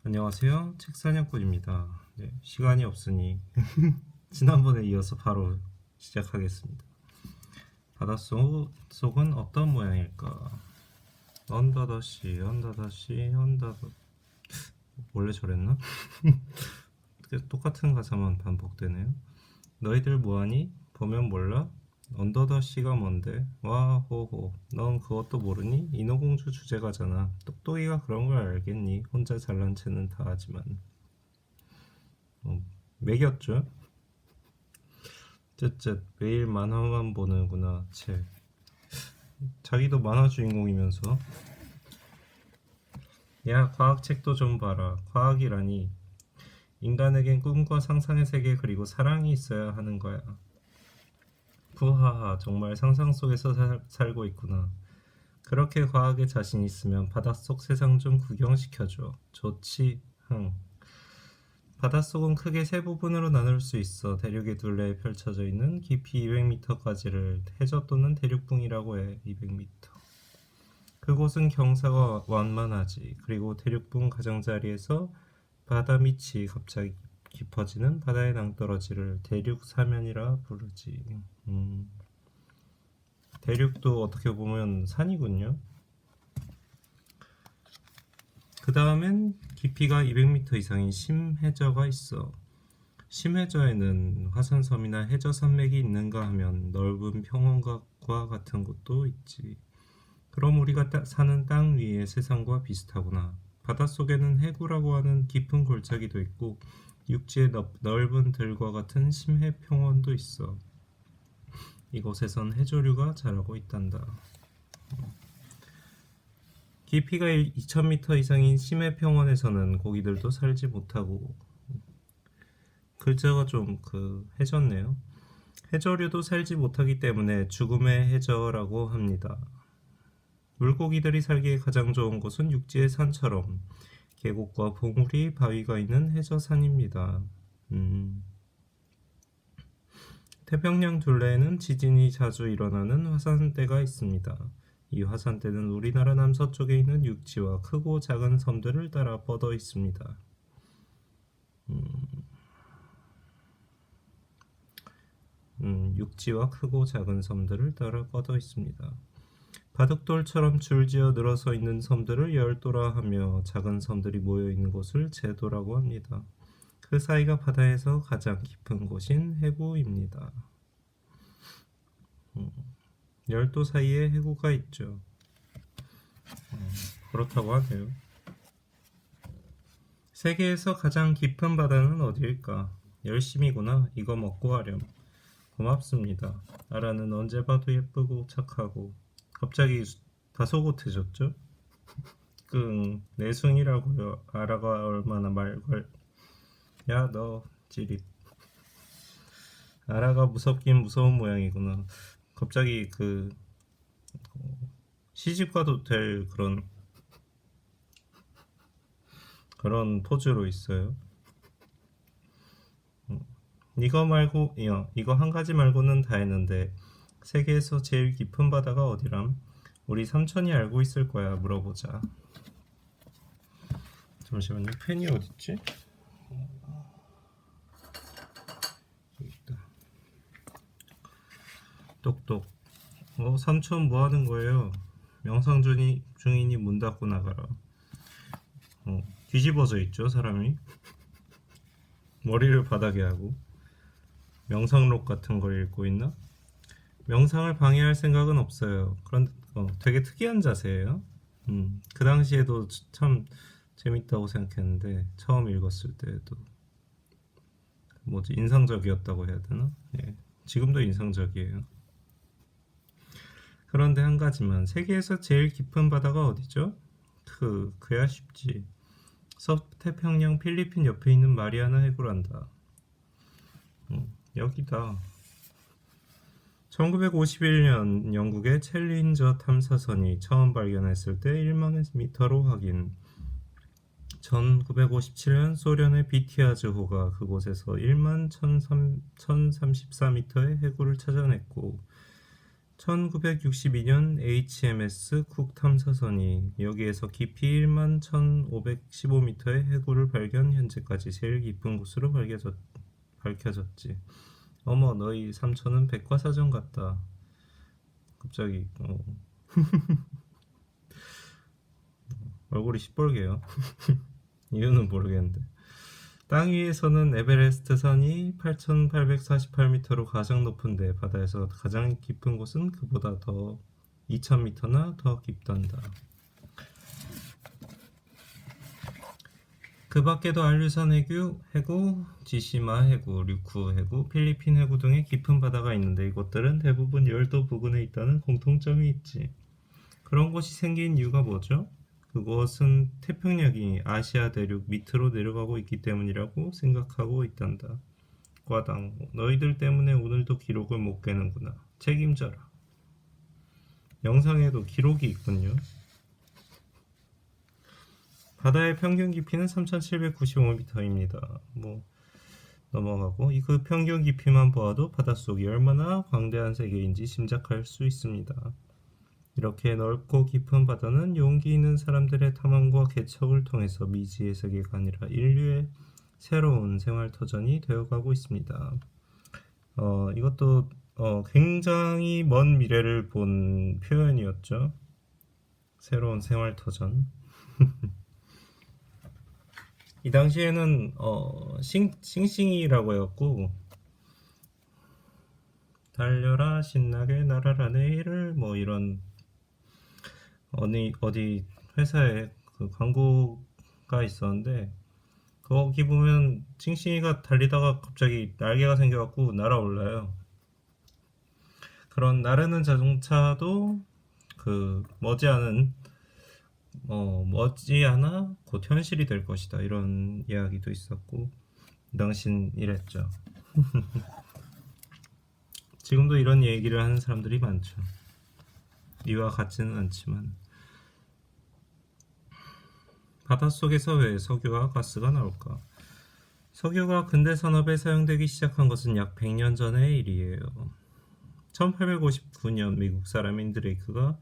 안녕하세요. 책사냥꾼입니다. 네, 시간이 없으니 지난번에 이어서 바로 시작하겠습니다. 바닷속은 어떤 모양일까? 언더더시, 언더더시, 언더더. 원래 저랬나? 똑같은 가사만 반복되네요. 너희들 뭐하니? 보면 몰라? 언더더시가 뭔데? 와 호호 넌 그것도 모르니? 인어공주 주제가잖아. 똑똑이가 그런 걸 알겠니? 혼자 잘난 체는 다 하지만 매겼죠? 쯧쯧 매일 만화만 보는구나. 책 자기도 만화 주인공이면서. 야, 과학책도 좀 봐라. 과학이라니 인간에겐 꿈과 상상의 세계 그리고 사랑이 있어야 하는 거야. 부하하, 정말 상상 속에서 살고 있구나. 그렇게 과학에 자신 있으면 바닷속 세상 좀 구경시켜줘. 좋지. 흥. 바닷속은 크게 세 부분으로 나눌 수 있어. 대륙의 둘레에 펼쳐져 있는 깊이 200m까지를 해저 또는 대륙붕이라고 해. 200m. 그곳은 경사가 완만하지. 그리고 대륙붕 가장자리에서 바다 밑이 갑자기 깊어지는 바다의 낭떠러지를 대륙 사면이라 부르지. 대륙도 어떻게 보면 산이군요. 그 다음엔 깊이가 200m 이상인 심해저가 있어. 심해저에는 화산섬이나 해저산맥이 있는가 하면 넓은 평원과 같은 곳도 있지. 그럼 우리가 사는 땅 위의 세상과 비슷하구나. 바닷속에는 해구라고 하는 깊은 골짜기도 있고 육지의 넓은 들과 같은 심해 평원도 있어. 이곳에선 해조류가 자라고 있단다. 깊이가 2000m 이상인 심해 평원에서는 고기들도 살지 못하고, 글자가 좀 해졌네요. 해저류도 살지 못하기 때문에 죽음의 해저라고 합니다. 물고기들이 살기에 가장 좋은 곳은 육지의 산처럼 계곡과 봉우리, 바위가 있는 해저산입니다. 태평양 둘레에는 지진이 자주 일어나는 화산대가 있습니다. 이 화산대는 우리나라 남서쪽에 있는 육지와 크고 작은 섬들을 따라 뻗어 있습니다. 육지와 크고 작은 섬들을 따라 뻗어 있습니다. 바둑돌처럼 줄지어 늘어서 있는 섬들을 열도라 하며 작은 섬들이 모여 있는 곳을 제도라고 합니다. 그 사이가 바다에서 가장 깊은 곳인 해구입니다. 열도 사이에 해구가 있죠. 그렇다고 하네요. 세계에서 가장 깊은 바다는 어디일까? 열심이구나. 이거 먹고 하렴. 고맙습니다. 아라는 언제 봐도 예쁘고 착하고. 갑자기 다소곳해졌죠? 내숭이라고요. 아라가 얼마나 말걸. 야, 너 지릿. 아라가 무섭긴 무서운 모양이구나. 갑자기 시집가도 될 그런 포즈로 있어요. 이거 한 가지 말고는 다 했는데 세계에서 제일 깊은 바다가 어디람? 우리 삼촌이 알고 있을 거야. 물어보자. 잠시만요. 펜이 어딨지? 여기 있다. 똑똑. 삼촌 뭐 하는 거예요? 명상 중이니 문 닫고 나가라. 뒤집어져 있죠, 사람이. 머리를 바닥에 하고 명상록 같은 걸 읽고 있나? 명상을 방해할 생각은 없어요. 그런데 되게 특이한 자세예요. 그 당시에도 참 재밌다고 생각했는데 처음 읽었을 때도 인상적이었다고 해야 되나? 예, 지금도 인상적이에요. 그런데 한 가지만, 세계에서 제일 깊은 바다가 어디죠? 그야 쉽지. 서태평양 필리핀 옆에 있는 마리아나 해구란다. 여기다. 1951년 영국의 챌린저 탐사선이 처음 발견했을 때 1만 미터로 확인. 1957년 소련의 비티아즈호가 그곳에서 1만 1034m의 해구를 찾아냈고, 1962년 HMS 쿡 탐사선이 여기에서 깊이 11,515m의 해구를 발견, 현재까지 제일 깊은 곳으로 밝혀졌지. 어머, 너희 삼촌은 백과사전 같다. 갑자기 얼굴이 시뻘개요. 이유는 모르겠는데. 땅 위에서는 에베레스트 산이 8,848m로 가장 높은데 바다에서 가장 깊은 곳은 그보다 더 2,000m나 더 깊단다. 그 밖에도 알류산 해구, 지시마 해구, 류쿠 해구, 필리핀 해구 등의 깊은 바다가 있는데 이곳들은 대부분 열도 부근에 있다는 공통점이 있지. 그런 곳이 생긴 이유가 뭐죠? 그곳은 태평양이 아시아 대륙 밑으로 내려가고 있기 때문이라고 생각하고 있단다. 과당, 너희들 때문에 오늘도 기록을 못 깨는구나. 책임져라. 영상에도 기록이 있군요. 바다의 평균 깊이는 3,795m입니다. 넘어가고 그 평균 깊이만 보아도 바닷속이 얼마나 광대한 세계인지 짐작할 수 있습니다. 이렇게 넓고 깊은 바다는 용기 있는 사람들의 탐험과 개척을 통해서 미지의 세계가 아니라 인류의 새로운 생활터전이 되어가고 있습니다. 이것도 굉장히 먼 미래를 본 표현이었죠. 새로운 생활터전. 이 당시에는 싱싱이라고 해갖고 달려라 신나게 날아라 내일을 이런 어디 회사에 그 광고가 있었는데 거기 보면 싱싱이가 달리다가 갑자기 날개가 생겨갖고 날아올라요. 그런 나르는 자동차도 그 머지않아 곧 현실이 될 것이다, 이런 이야기도 있었고 당신 이랬죠. 지금도 이런 얘기를 하는 사람들이 많죠. 이와 같지는 않지만. 바닷속에서 왜 석유와 가스가 나올까? 석유가 근대 산업에 사용되기 시작한 것은 약 100년 전의 일이에요. 1859년 미국 사람인 드레이크가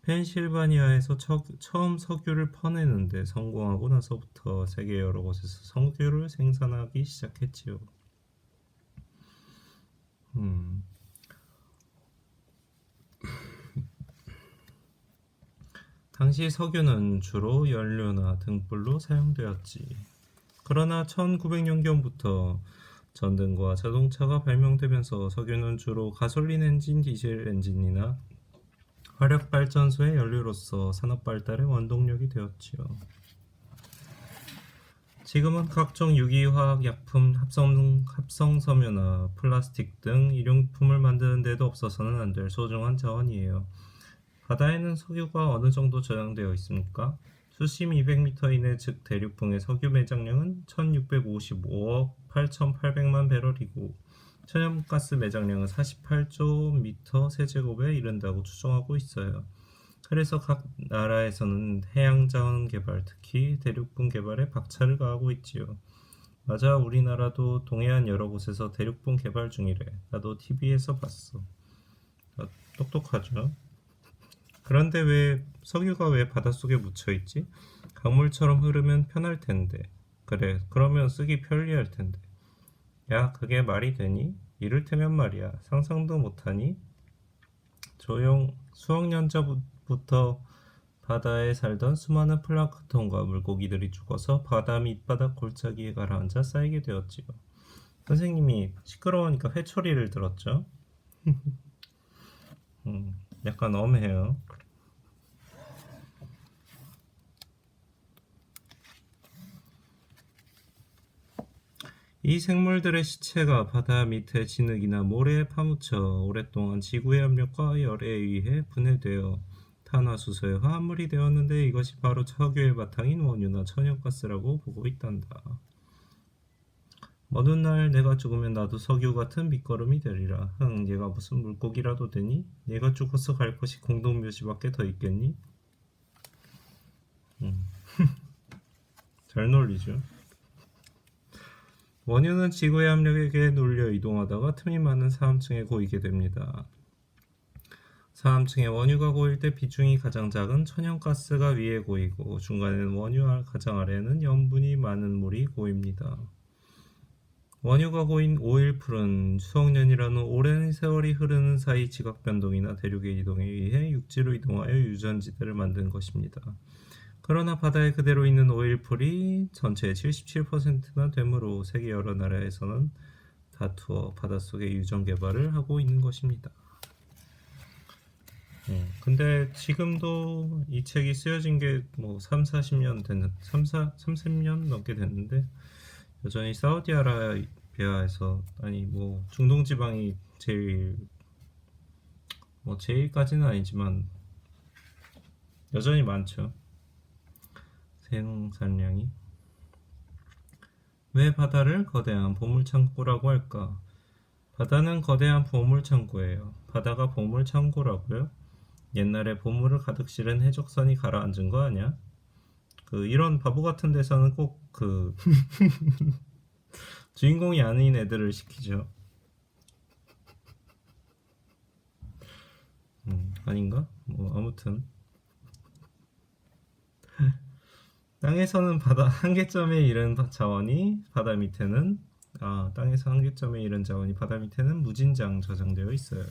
펜실바니아에서 처음 석유를 퍼내는데 성공하고 나서부터 세계 여러 곳에서 석유를 생산하기 시작했지요. 당시 석유는 주로 연료나 등불로 사용되었지. 그러나 1900년경부터 전등과 자동차가 발명되면서 석유는 주로 가솔린 엔진, 디젤 엔진이나 화력발전소의 연료로서 산업 발달의 원동력이 되었지요. 지금은 각종 유기화학약품, 합성섬유나 플라스틱 등 일용품을 만드는 데도 없어서는 안 될 소중한 자원이에요. 바다에는 석유가 어느 정도 저장되어 있습니까? 수심 200m 이내, 즉 대륙붕의 석유 매장량은 1655억 8800만 배럴이고 천연가스 매장량은 48조 미터 세제곱에 이른다고 추정하고 있어요. 그래서 각 나라에서는 해양자원 개발, 특히 대륙붕 개발에 박차를 가하고 있지요. 맞아, 우리나라도 동해안 여러 곳에서 대륙붕 개발 중이래. 나도 TV에서 봤어. 똑똑하죠? 그런데 석유가 왜 바닷속에 묻혀있지? 강물처럼 흐르면 편할 텐데. 그래, 그러면 쓰기 편리할 텐데. 야, 그게 말이 되니? 이를테면 말이야, 상상도 못하니? 수억 년 전부터 바다에 살던 수많은 플랑크톤과 물고기들이 죽어서 바다 밑바닥 골짜기에 가라앉아 쌓이게 되었지요. 선생님이 시끄러우니까 회초리를 들었죠? 약간 엄해요. 이 생물들의 시체가 바다 밑에 진흙이나 모래에 파묻혀 오랫동안 지구의 압력과 열에 의해 분해되어 탄화수소의 화합물이 되었는데 이것이 바로 석유의 바탕인 원유나 천연가스라고 보고 있단다. 어느 날 내가 죽으면 나도 석유 같은 밑거름이 되리라. 얘가 무슨 물고기라도 되니? 얘가 죽어서 갈 곳이 공동묘지밖에 더 있겠니? 잘 놀리죠. 원유는 지구의 압력에 눌려 이동하다가 틈이 많은 사함층에 고이게 됩니다. 상암층에 원유가 고일 때 비중이 가장 작은 천연가스가 위에 고이고 중간에는 원유 가장 아래에는 염분이 많은 물이 고입니다. 원유가 고인 오일풀은 수억 년이라는 오랜 세월이 흐르는 사이 지각 변동이나 대륙의 이동에 의해 육지로 이동하여 유전지대를 만든 것입니다. 그러나 바다에 그대로 있는 오일풀이 전체의 77%나 되므로 세계 여러 나라에서는 다투어 바닷속의 유전 개발을 하고 있는 것입니다. 근데 지금도 이 책이 쓰여진 게 뭐 40년 됐는 30년 넘게 됐는데 여전히 사우디아라비아에서 아니 뭐 중동 지방이 제일 뭐 제일까지는 아니지만 여전히 많죠. 생산량이. 왜 바다를 거대한 보물창고라고 할까? 바다는 거대한 보물창고예요. 바다가 보물창고라고요? 옛날에 보물을 가득 실은 해적선이 가라앉은 거 아니야? 이런 바보 같은 데서는 꼭 주인공이 아닌 애들을 시키죠. 아닌가? 뭐 아무튼 땅에서는 바다 한계점에 이른 자원이 바다 밑에는 땅에서 한계점에 이른 자원이 바다 밑에는 무진장 저장되어 있어요.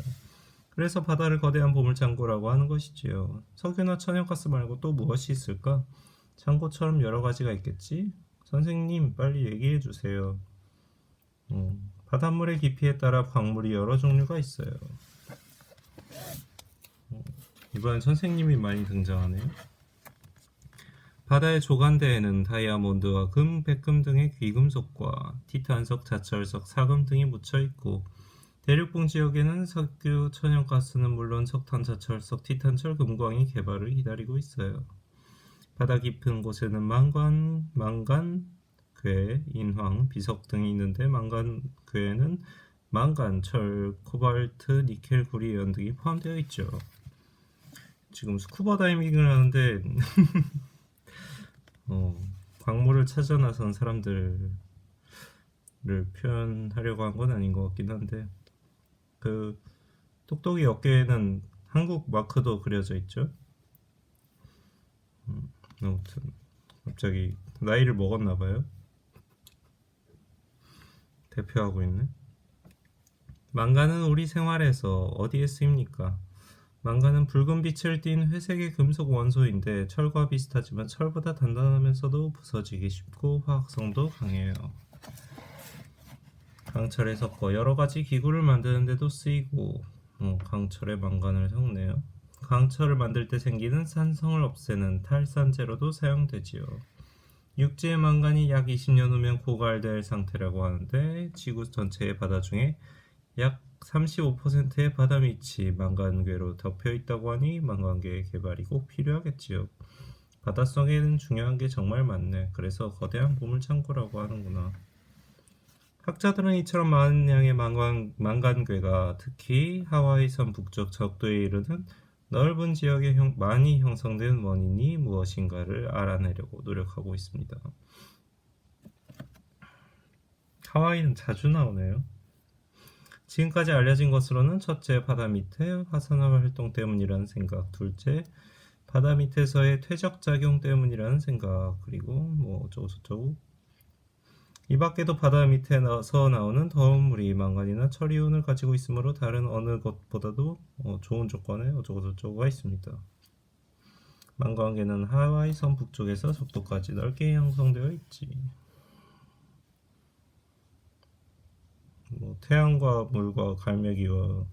그래서 바다를 거대한 보물창고라고 하는 것이지요. 석유나 천연가스 말고 또 무엇이 있을까? 창고처럼 여러 가지가 있겠지? 선생님, 빨리 얘기해 주세요. 바닷물의 깊이에 따라 광물이 여러 종류가 있어요. 이번엔 선생님이 많이 등장하네요. 바다의 조간대에는 다이아몬드와 금, 백금 등의 귀금속과 티탄석, 자철석, 사금 등이 묻혀 있고 대륙봉 지역에는 석유, 천연가스는 물론 석탄, 자철석, 티탄철, 금광이 개발을 기다리고 있어요. 바다 깊은 곳에는 망간, 괴, 인황, 비석 등이 있는데 망간, 괴에는 망간, 철, 코발트, 니켈, 구리, 연 등이 포함되어 있죠. 지금 스쿠버 다이빙을 하는데 광물을 찾아 나선 사람들을 표현하려고 한 건 아닌 것 같긴 한데 똑똑이 어깨에는 한국 마크도 그려져 있죠. 아무튼 갑자기 나이를 먹었나 봐요. 대표하고 있네. 망간은 우리 생활에서 어디에 쓰입니까? 망간은 붉은 빛을 띤 회색의 금속 원소인데 철과 비슷하지만 철보다 단단하면서도 부서지기 쉽고 화학성도 강해요. 강철에 섞어 여러 가지 기구를 만드는 데도 쓰이고 강철에 망간을 섞네요. 강철을 만들 때 생기는 산성을 없애는 탈산제로도 사용되지요. 육지의 망간이 약 20년 후면 고갈될 상태라고 하는데 지구 전체의 바다 중에 약 35%의 바다 밑이 망간괴로 덮여 있다고 하니 망간괴의 개발이 꼭 필요하겠지요. 바닷속에는 중요한 게 정말 많네. 그래서 거대한 보물창고라고 하는구나. 학자들은 이처럼 많은 양의 망간괴가 특히 하와이 섬 북쪽 적도에 이르는 넓은 지역에 많이 형성된 원인이 무엇인가를 알아내려고 노력하고 있습니다. 하와이는 자주 나오네요. 지금까지 알려진 것으로는 첫째, 바다 밑에 화산화 활동 때문이라는 생각, 둘째, 바다 밑에서의 퇴적작용 때문이라는 생각, 그리고 뭐 어쩌고저쩌고. 이 밖에도 바다 밑에서 나오는 더운 물이 망간이나 철이온을 가지고 있으므로 다른 어느 것보다도 좋은 조건에 어쩌고저쩌고가 있습니다. 망간계는 하와이 섬 북쪽에서 적도까지 넓게 형성되어 있지. 뭐 태양과 물과 갈매기와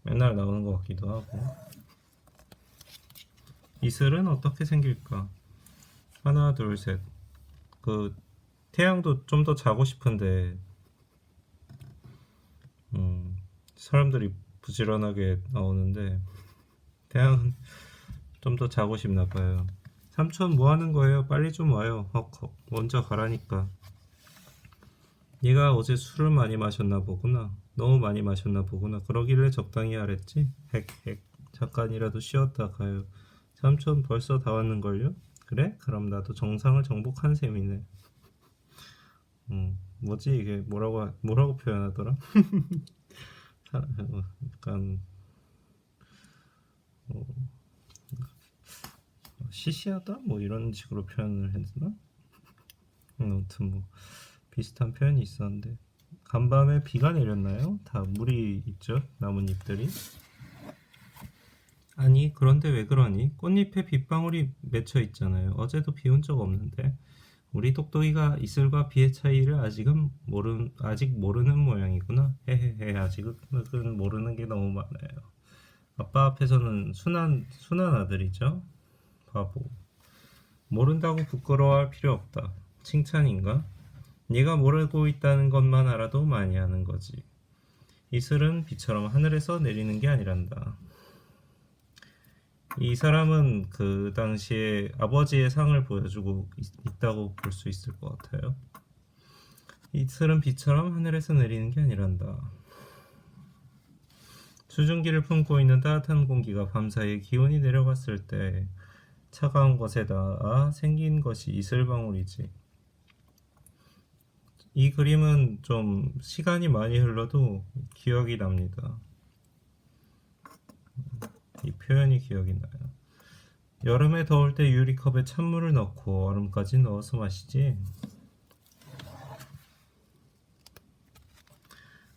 맨날 나오는 것 같기도 하고. 이슬은 어떻게 생길까? 하나, 둘, 셋. 태양도 좀 더 자고 싶은데 사람들이 부지런하게 나오는데 태양은 좀 더 자고 싶나 봐요. 삼촌 뭐 하는 거예요? 빨리 좀 와요. 헉헉. 먼저 가라니까. 얘가 어제 술을 많이 마셨나 보구나. 너무 많이 마셨나 보구나. 그러길래 적당히 하랬지. 핵핵. 잠깐이라도 쉬었다 가요. 삼촌 벌써 다 왔는걸요? 그래? 그럼 나도 정상을 정복한 셈이네. 뭐지 이게 뭐라고 표현하더라? 약간 시시하다? 뭐 이런 식으로 표현을 했나? 아무튼 뭐 비슷한 표현이 있었는데 간밤에 비가 내렸나요? 다 물이 있죠? 나뭇잎들이. 아니 그런데 왜 그러니? 꽃잎에 빗방울이 맺혀 있잖아요. 어제도 비 온 적 없는데. 우리 똑똑이가 이슬과 비의 차이를 아직 모르는 모양이구나. 헤헤헤 아직은 모르는 게 너무 많아요. 아빠 앞에서는 순한 아들이죠. 바보. 모른다고 부끄러워할 필요 없다. 칭찬인가? 네가 모르고 있다는 것만 알아도 많이 하는 거지. 이슬은 비처럼 하늘에서 내리는 게 아니란다. 이 사람은 그 당시에 아버지의 상을 보여주고 있다고 볼 수 있을 것 같아요. 이슬은 비처럼 하늘에서 내리는 게 아니란다. 수증기를 품고 있는 따뜻한 공기가 밤사이에 기온이 내려갔을 때 차가운 것에다 생긴 것이 이슬방울이지. 이 그림은 좀 시간이 많이 흘러도 기억이 납니다. 이 표현이 기억이 나요. 여름에 더울 때 유리컵에 찬물을 넣고 얼음까지 넣어서 마시지.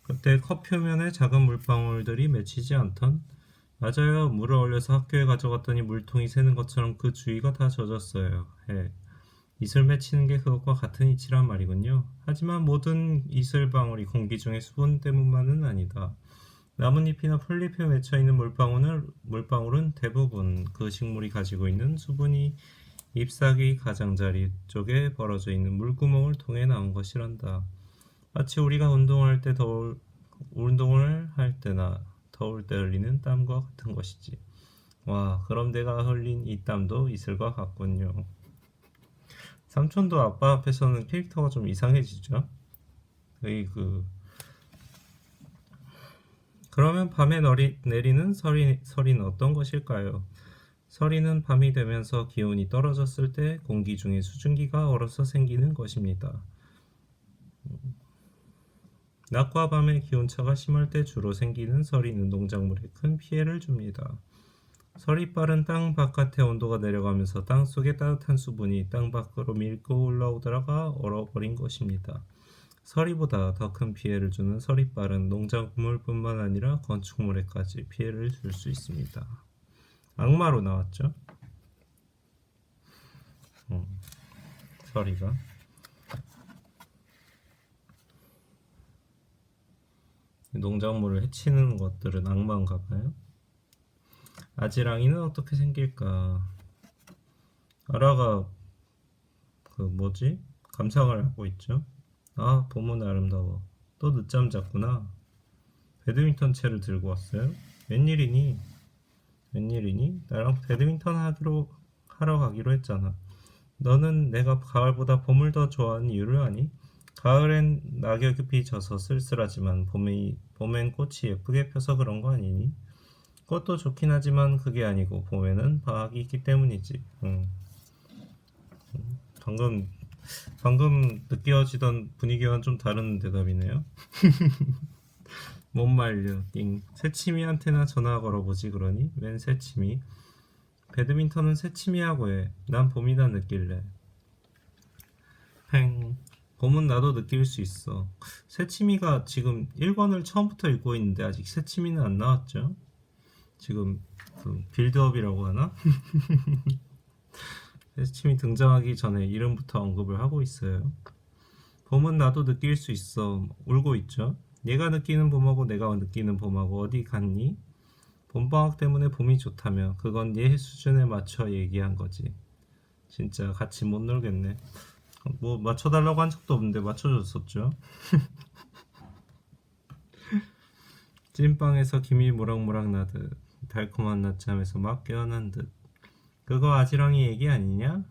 그때 컵 표면에 작은 물방울들이 맺히지 않던? 맞아요. 물을 얼려서 학교에 가져갔더니 물통이 새는 것처럼 그 주위가 다 젖었어요. 이슬 맺히는 게 그것과 같은 이치란 말이군요. 하지만 모든 이슬방울이 공기 중의 수분 때문만은 아니다. 나뭇잎이나 풀잎에 맺혀있는 물방울은 대부분 그 식물이 가지고 있는 수분이 잎사귀 가장자리 쪽에 벌어져 있는 물구멍을 통해 나온 것이란다. 마치 우리가 운동을 할 때나 더울 때 흘리는 땀과 같은 것이지. 와, 그럼 내가 흘린 이 땀도 이슬과 같군요. 삼촌도 아빠 앞에서는 캐릭터가 좀 이상해지죠? 그러면 밤에 내리는 서리는 어떤 것일까요? 서리는 밤이 되면서 기온이 떨어졌을 때 공기 중에 수증기가 얼어서 생기는 것입니다. 낮과 밤의 기온차가 심할 때 주로 생기는 서리는 농작물에 큰 피해를 줍니다. 서리빨은 땅 바깥의 온도가 내려가면서 땅 속의 따뜻한 수분이 땅 밖으로 밀고 올라오다가 얼어버린 것입니다. 서리보다 더 큰 피해를 주는 서리빨은 농작물뿐만 아니라 건축물에까지 피해를 줄 수 있습니다. 악마로 나왔죠? 서리가. 농작물을 해치는 것들은 악마인가 봐요. 아지랑이는 어떻게 생길까? 아라가 감상을 하고 있죠. 아, 봄은 아름다워. 또 늦잠 잤구나. 배드민턴 채를 들고 왔어요? 웬일이니? 나랑 배드민턴 하러 가기로 했잖아. 너는 내가 가을보다 봄을 더 좋아하는 이유를 아니? 가을엔 낙엽이 져서 쓸쓸하지만 봄엔 꽃이 예쁘게 펴서 그런 거 아니니? 꽃도 좋긴 하지만 그게 아니고 봄에는 방학이 있기 때문이지. 방금 느껴지던 분위기와는 좀 다른 대답이네요. 못 말려. 띵. 새치미한테나 전화 걸어보지 그러니? 웬 새치미? 배드민턴은 새치미하고 해. 난 봄이다 느낄래. 팽. 봄은 나도 느낄 수 있어. 새치미가 지금 1권을 처음부터 읽고 있는데 아직 새치미는 안 나왔죠? 지금 빌드업이라고 하나? 새침이 등장하기 전에 이름부터 언급을 하고 있어요. 봄은 나도 느낄 수 있어. 울고 있죠. 얘가 느끼는 봄하고 내가 느끼는 봄하고 어디 같니? 봄방학 때문에 봄이 좋다며 그건 얘 수준에 맞춰 얘기한 거지. 진짜 같이 못 놀겠네. 뭐 맞춰달라고 한 적도 없는데 맞춰줬었죠. 찐빵에서 김이 모락모락 나듯 달콤한 낮잠에서 막 깨어난 듯. 그거 아지랑이 얘기 아니냐?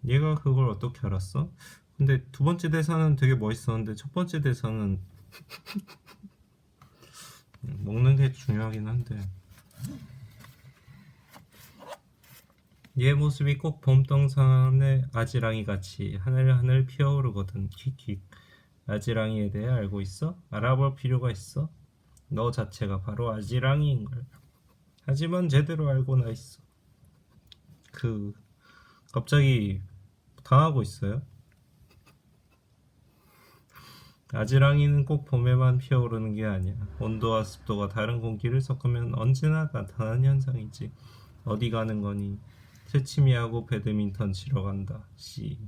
얘가 그걸 어떻게 알았어? 근데 두 번째 대사는 되게 멋있었는데 첫 번째 대사는 먹는 게 중요하긴 한데 얘 모습이 꼭 봄동산의 아지랑이 같이 하늘하늘 피어오르거든. 킥킥. 아지랑이에 대해 알고 있어? 알아볼 필요가 있어? 너 자체가 바로 아지랑이인걸. 하지만 제대로 알고나 있어. 갑자기 당하고 있어요. 아지랑이는 꼭 봄에만 피어오르는 게 아니야. 온도와 습도가 다른 공기를 섞으면 언제나 나타나는 현상이지. 어디 가는 거니? 새치미하고 배드민턴 치러 간다. 씨.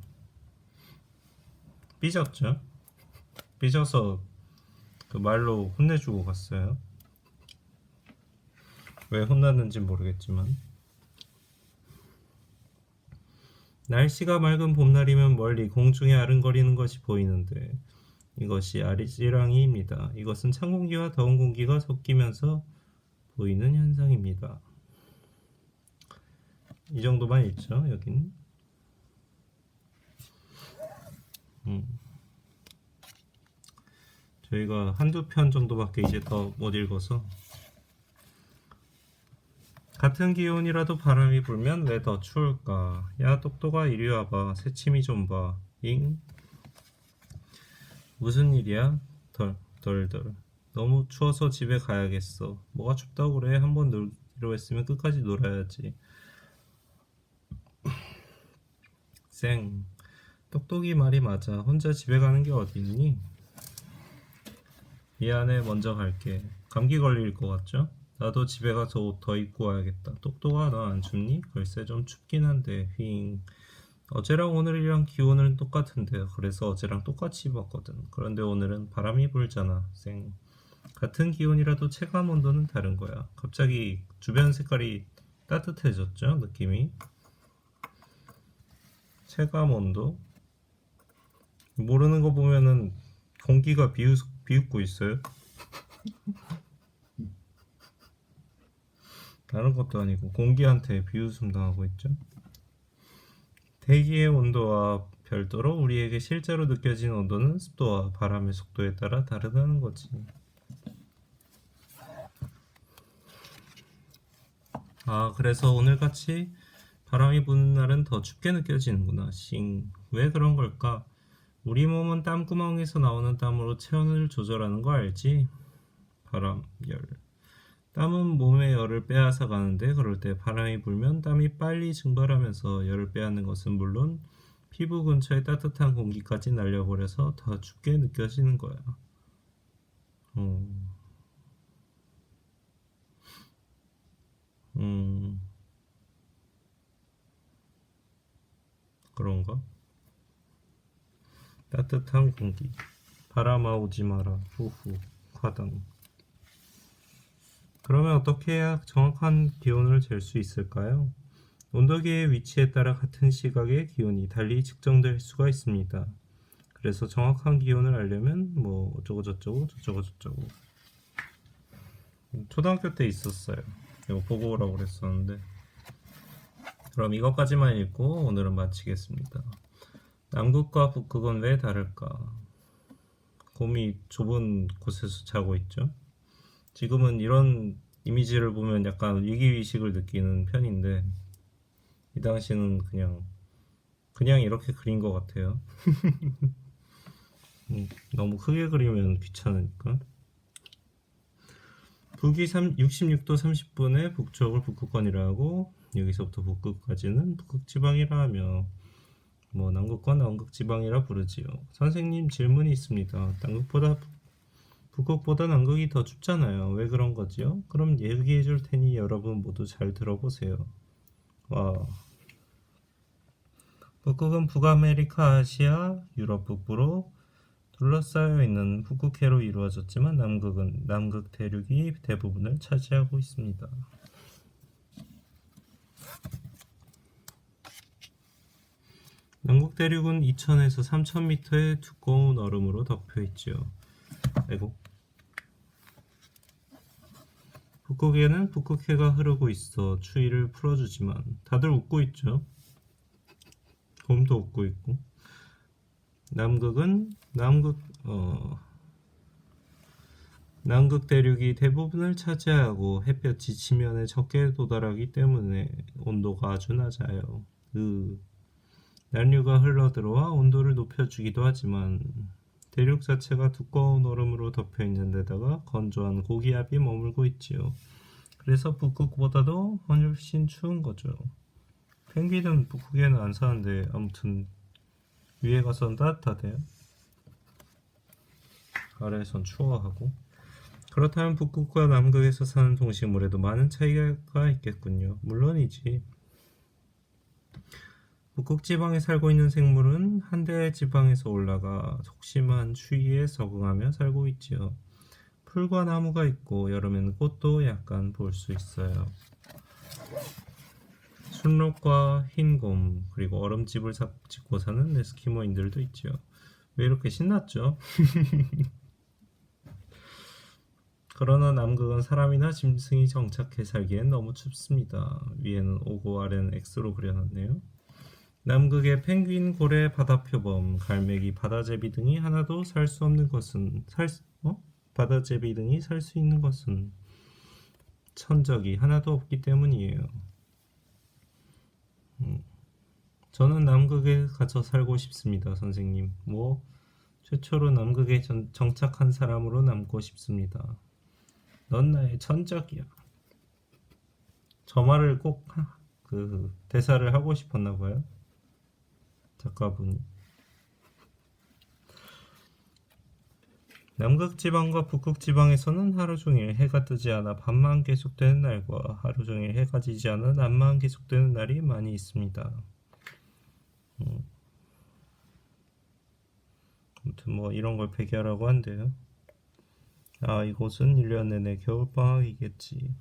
삐졌죠? 삐져서 그 말로 혼내주고 갔어요. 왜 혼났는지 모르겠지만. 날씨가 맑은 봄날이면 멀리 공중에 아른거리는 것이 보이는데 이것이 아리지랑이입니다. 이것은 찬 공기와 더운 공기가 섞이면서 보이는 현상입니다. 이 정도만 읽죠, 여긴. 저희가 한두 편 정도밖에 이제 더 못 읽어서. 같은 기온이라도 바람이 불면 왜 더 추울까? 야, 똑똑아, 이리 와봐. 새침이 좀 봐. 잉? 무슨 일이야? 덜덜. 너무 추워서 집에 가야겠어. 뭐가 춥다고 그래? 한번 놀기로 했으면 끝까지 놀아야지. 쌩. 똑똑이 말이 맞아. 혼자 집에 가는 게 어디 있니? 미안해, 먼저 갈게. 감기 걸릴 것 같죠? 나도 집에 가서 옷 더 입고 와야겠다. 똑똑아, 너 안 춥니? 글쎄 좀 춥긴 한데. 휘잉. 어제랑 오늘이랑 기온은 똑같은데 그래서 어제랑 똑같이 입었거든. 그런데 오늘은 바람이 불잖아. 쌩. 같은 기온이라도 체감 온도는 다른 거야. 갑자기 주변 색깔이 따뜻해졌죠? 느낌이. 체감 온도. 모르는 거 보면은 공기가 비웃고 있어요. 다른 것도 아니고 공기한테 비웃음 당하고 있죠. 대기의 온도와 별도로 우리에게 실제로 느껴지는 온도는 습도와 바람의 속도에 따라 다르다는 거지. 아, 그래서 오늘같이 바람이 부는 날은 더 춥게 느껴지는구나. 싱. 왜 그런 걸까? 우리 몸은 땀구멍에서 나오는 땀으로 체온을 조절하는 거 알지? 바람, 열. 땀은 몸의 열을 빼앗아 가는데 그럴 때 바람이 불면 땀이 빨리 증발하면서 열을 빼앗는 것은 물론 피부 근처의 따뜻한 공기까지 날려버려서 더 춥게 느껴지는 거야. 음, 음, 그런가? 따뜻한 공기. 바람아 오지 마라. 후후. 화당. 그러면 어떻게 해야 정확한 기온을 잴 수 있을까요? 온도계의 위치에 따라 같은 시각의 기온이 달리 측정될 수가 있습니다. 그래서 정확한 기온을 알려면 뭐 어쩌고 저쩌고 초등학교 때 있었어요. 이거 보고 오라고 그랬었는데. 그럼 이것까지만 읽고 오늘은 마치겠습니다. 남극과 북극은 왜 다를까? 곰이 좁은 곳에서 자고 있죠. 지금은 이런 이미지를 보면 약간 위기의식을 느끼는 편인데 이 당시는 그냥 이렇게 그린 것 같아요. 너무 크게 그리면 귀찮으니까. 북위 66도 30분에 북쪽을 북극권이라 하고 여기서부터 북극까지는 북극지방이라 하며 뭐 남극과 남극지방이라 부르지요. 선생님 질문이 있습니다. 북극보다 남극이 더 춥잖아요. 왜 그런 거지요? 그럼 얘기해 줄 테니 여러분 모두 잘 들어보세요. 와. 북극은 북아메리카, 아시아, 유럽 북부로 둘러싸여 있는 북극해로 이루어졌지만 남극은 남극 대륙이 대부분을 차지하고 있습니다. 남극 대륙은 2000에서 3000m의 두꺼운 얼음으로 덮여 있지요. 아이고. 북극에는 북극해가 흐르고 있어 추위를 풀어주지만 다들 웃고 있죠. 곰도 웃고 있고. 남극은 남극 대륙이 대부분을 차지하고 햇볕이 지면에 적게 도달하기 때문에 온도가 아주 낮아요. 난류가 흘러들어와 온도를 높여주기도 하지만 대륙 자체가 두꺼운 얼음으로 덮여 있는 데다가 건조한 고기압이 머물고 있지요. 그래서 북극보다도 훨씬 추운 거죠. 펭귄은 북극에는 안 사는데 아무튼 위에 가서는 따뜻하대요. 아래에선 추워하고. 그렇다면 북극과 남극에서 사는 동식물에도 많은 차이가 있겠군요. 물론이지. 북극 지방에 살고 있는 생물은 한대 지방에서 올라가 속심한 추위에 적응하며 살고 있지요. 풀과 나무가 있고 여름에는 꽃도 약간 볼 수 있어요. 순록과 흰곰 그리고 얼음집을 짓고 사는 에스키모인들도 있죠. 왜 이렇게 신났죠? 그러나 남극은 사람이나 짐승이 정착해 살기엔 너무 춥습니다. 위에는 O고 아래는 X로 그려놨네요. 남극의 펭귄, 고래, 바다표범, 갈매기, 바다제비 등이 하나도 살 수 없는 것은 바다제비 등이 살 수 있는 것은 천적이 하나도 없기 때문이에요. 저는 남극에 가서 살고 싶습니다, 선생님. 최초로 남극에 정착한 사람으로 남고 싶습니다. 넌 나의 천적이야. 저 말을 꼭 대사를 하고 싶었나 봐요. 작가분이. 남극 지방과 북극 지방에서는 하루 종일 해가 뜨지 않아 밤만 계속되는 날과 하루 종일 해가 지지 않아 낮만 계속되는 날이 많이 있습니다. 아무튼 이런 걸 배기하라고 한대요. 이곳은 1년 내내 겨울방학이겠지.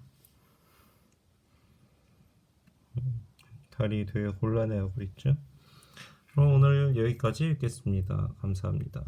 달이 되게 곤란해하고 있죠. 그럼 오늘 여기까지 읽겠습니다. 감사합니다.